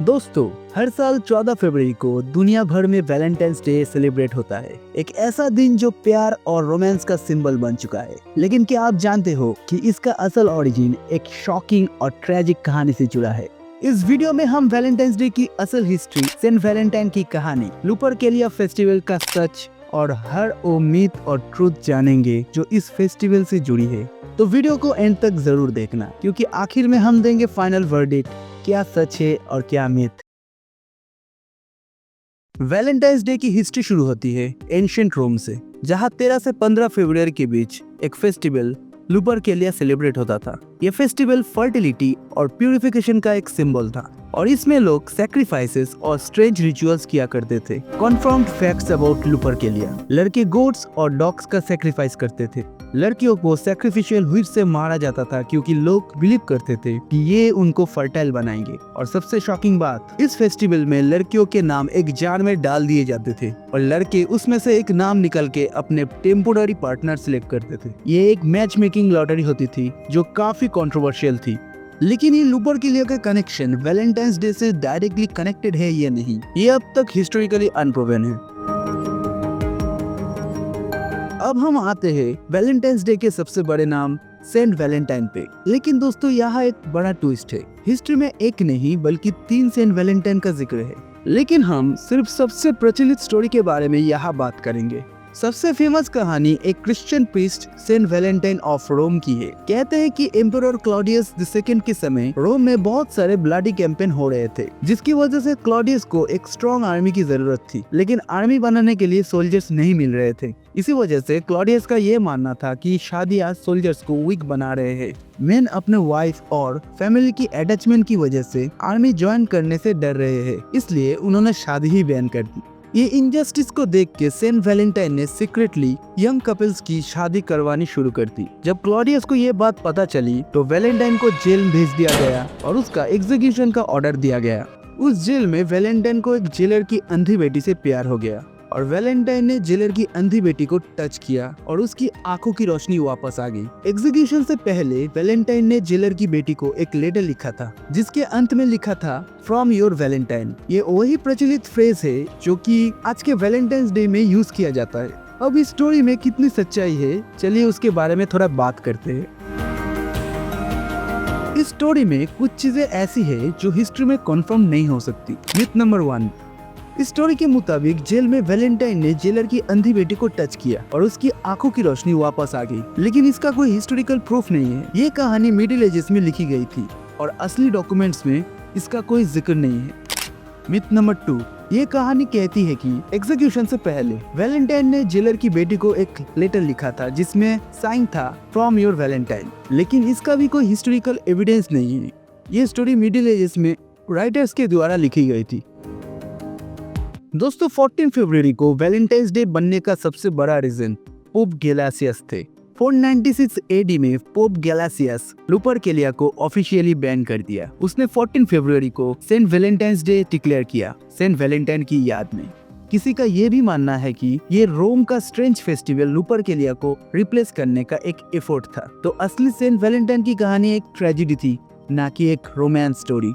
दोस्तों, हर साल 14 फरवरी को दुनिया भर में वैलेंटाइंस डे सेलिब्रेट होता है। एक ऐसा दिन जो प्यार और रोमांस का सिंबल बन चुका है। लेकिन क्या आप जानते हो कि इसका असल ओरिजिन एक शॉकिंग और ट्रेजिक कहानी से जुड़ा है। इस वीडियो में हम वैलेंटाइंस डे की असल हिस्ट्री, सेंट वैलेंटाइन की कहानी, लुपरकेलिया फेस्टिवल का सच और हर वो मिथ और ट्रूथ जानेंगे जो इस फेस्टिवल से जुड़ी है। तो वीडियो को एंड तक जरूर देखना, क्योंकि आखिर में हम देंगे फाइनल वर्डिक्ट, क्या सच है और क्या मिथ। वैलेंटाइंस डे की हिस्ट्री शुरू होती है एंशिएंट रोम से, जहां 13 से 15 फरवरी के बीच एक फेस्टिवल लुपरकेलिया सेलिब्रेट होता था। यह फेस्टिवल फर्टिलिटी और प्यूरिफिकेशन का एक सिंबल था और इसमें लोग सैक्रिफाइसेस और स्ट्रेंज रिचुअल्स किया करते थे। कन्फर्म्ड फैक्ट्स अबाउट लुपरकेलिया: लड़के गोट्स और डॉग्स का सैक्रिफाइस करते थे। लड़कियों को सैक्रिफिशियल व्हीट से मारा जाता था क्योंकि लोग बिलीव करते थे कि ये उनको फर्टाइल बनाएंगे। और सबसे शॉकिंग बात, इस फेस्टिवल में लड़कियों के नाम एक जार में डाल दिए जाते थे और लड़के उसमें से एक नाम निकल के अपने टेम्पोररी पार्टनर सिलेक्ट करते थे। ये एक मैच मेकिंग लॉटरी होती थी जो काफी कंट्रोवर्शियल थी। लेकिन ये लुपरकेलिया का कनेक्शन वैलेंटाइंस डे से डायरेक्टली कनेक्टेड है या नहीं, ये अब तक हिस्टोरिकली अनप्रूवन है। अब हम आते हैं वैलेंटाइंस डे के सबसे बड़े नाम सेंट वैलेंटाइन पे। लेकिन दोस्तों, यहाँ एक बड़ा ट्विस्ट है। हिस्ट्री में एक नहीं बल्कि 3 सेंट वैलेंटाइन का जिक्र है, लेकिन हम सिर्फ सबसे प्रचलित स्टोरी के बारे में यहाँ बात करेंगे। सबसे फेमस कहानी एक Christian priest Saint Valentine of Rome की है। कहते हैं कि एम्परर क्लॉडियस II के समय रोम में बहुत सारे ब्लडी कैंपेन हो रहे थे, जिसकी वजह से क्लॉडियस को एक स्ट्रॉन्ग आर्मी की जरूरत थी। लेकिन आर्मी बनाने के लिए सोल्जर्स नहीं मिल रहे थे। इसी वजह से क्लॉडियस का ये मानना था कि शादियां सोल्जर्स को वीक बना रहे हैं। मेन अपने वाइफ और फैमिली की अटैचमेंट की वजह से आर्मी ज्वाइन करने से डर रहे हैं, इसलिए उन्होंने शादी ही बैन कर दी। ये इनजस्टिस को देख के सेंट वैलेंटाइन ने सीक्रेटली यंग कपल्स की शादी करवानी शुरू कर दी। जब क्लॉडियस को ये बात पता चली तो वैलेंटाइन को जेल में भेज दिया गया और उसका एग्जीक्यूशन का ऑर्डर दिया गया। उस जेल में वैलेंटाइन को एक जेलर की अंधी बेटी से प्यार हो गया और वैलेंटाइन ने जेलर की अंधी बेटी को टच किया और उसकी आंखों की रोशनी वापस आ गई। एग्जीक्यूशन से पहले वैलेंटाइन ने जेलर की बेटी को एक लेटर लिखा था, जिसके अंत में लिखा था फ्रॉम योर वैलेंटाइन। ये वही प्रचलित फ्रेज है जो कि आज के वैलेंटाइंस डे में यूज किया जाता है। अब इस स्टोरी में कितनी सच्चाई है, चलिए उसके बारे में थोड़ा बात करते हैं। इस स्टोरी में कुछ चीजें ऐसी है जो हिस्ट्री में कंफर्म नहीं हो सकती। मिथ नंबर 1, इस स्टोरी के मुताबिक जेल में वैलेंटाइन ने जेलर की अंधी बेटी को टच किया और उसकी आंखों की रोशनी वापस आ गई। लेकिन इसका कोई हिस्टोरिकल प्रूफ नहीं है। ये कहानी मिडिल एजेस में लिखी गई थी और असली डॉक्यूमेंट्स में इसका कोई जिक्र नहीं है। मिथ नंबर 2, ये कहानी कहती है कि एग्जीक्यूशन से पहले वैलेंटाइन ने जेलर की बेटी को एक लेटर लिखा था जिसमें साइन था फ्रॉम योर वैलेंटाइन। लेकिन इसका भी कोई हिस्टोरिकल एविडेंस नहीं है। ये स्टोरी मिडिल एजेस में राइटर्स के द्वारा लिखी गई थी। दोस्तों, 14 फरवरी को वैलेंटाइंस डे बनने का सबसे बड़ा रीजन पोप गैलासियस थे। 496 AD में पोप गैलासियस लुपरकेलिया को ऑफिशियली बैन कर दिया। उसने 14 फरवरी को सेंट वैलेंटाइंस डे डिक्लेयर किया, सेंट वैलेंटाइन की याद में। किसी का ये भी मानना है कि ये रोम का स्ट्रेंज फेस्टिवल लुपरकेलिया को रिप्लेस करने का एक एफर्ट था। तो असली सेंट वैलेंटाइन की कहानी एक ट्रेजेडी थी, ना कि एक रोमांस स्टोरी।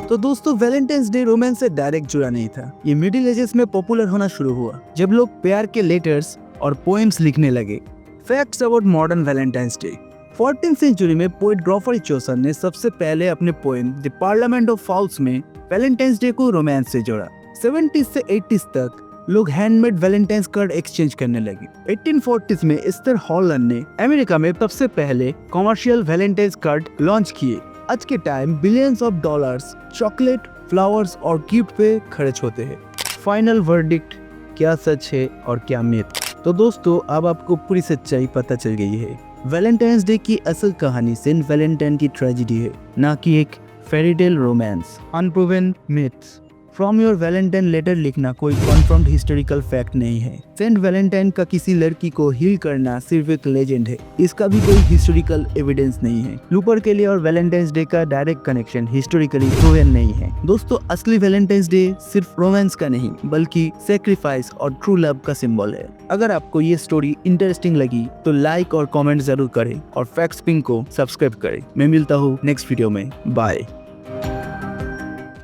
तो दोस्तों, वैलेंटाइंस डे रोमांस से डायरेक्ट जुड़ा नहीं था। ये मिडिल एजेस में पॉपुलर होना शुरू हुआ जब लोग प्यार के लेटर्स और पोएम्स लिखने लगे। Facts about modern Valentine's Day: 14th century में पोएट ग्रॉफरी चौसन ने सबसे पहले अपने poem the Parliament of Fowls में वैलेंटाइंस डे को रोमांस से जोड़ा। 70s से 80s तक लोग हैंडमेड वैलेंटाइंस कार्ड एक्सचेंज करने लगे। 1840s में एस्थर हॉलैंड ने अमेरिका में सबसे पहले कमर्शियल वैलेंटाइंस कार्ड लॉन्च किए। आज के time billions of dollars chocolate, flowers और गिफ्ट पे खर्च होते हैं। फाइनल वर्डिक्ट, क्या सच है और क्या मिथ। तो दोस्तों, अब आपको पूरी सच्चाई पता चल गई है। वैलेंटाइंस डे की असल कहानी सेंट वैलेंटाइन की ट्रेजेडी है, ना कि एक fairytale romance. Unproven myths: from your Valentine letter लिखना कोई कन्फर्म्ड हिस्टोरिकल फैक्ट नहीं है। सेंट वैलेंटाइन का किसी लड़की को हील करना सिर्फ एक लेजेंड है, इसका भी कोई हिस्टोरिकल एविडेंस नहीं है। लुपरकेलिया और वैलेंटाइंस डे का डायरेक्ट कनेक्शन हिस्टोरिकली प्रूवन नहीं है। दोस्तों, असली वैलेंटाइंस डे सिर्फ रोमांस का नहीं बल्कि सैक्रिफाइस और ट्रू लव का सिंबल है। अगर आपको ये स्टोरी इंटरेस्टिंग लगी तो लाइक और कमेंट जरूर करें और फैक्ट्स पिंक को सब्सक्राइब करें। मैं मिलता हूँ नेक्स्ट वीडियो में। बाय।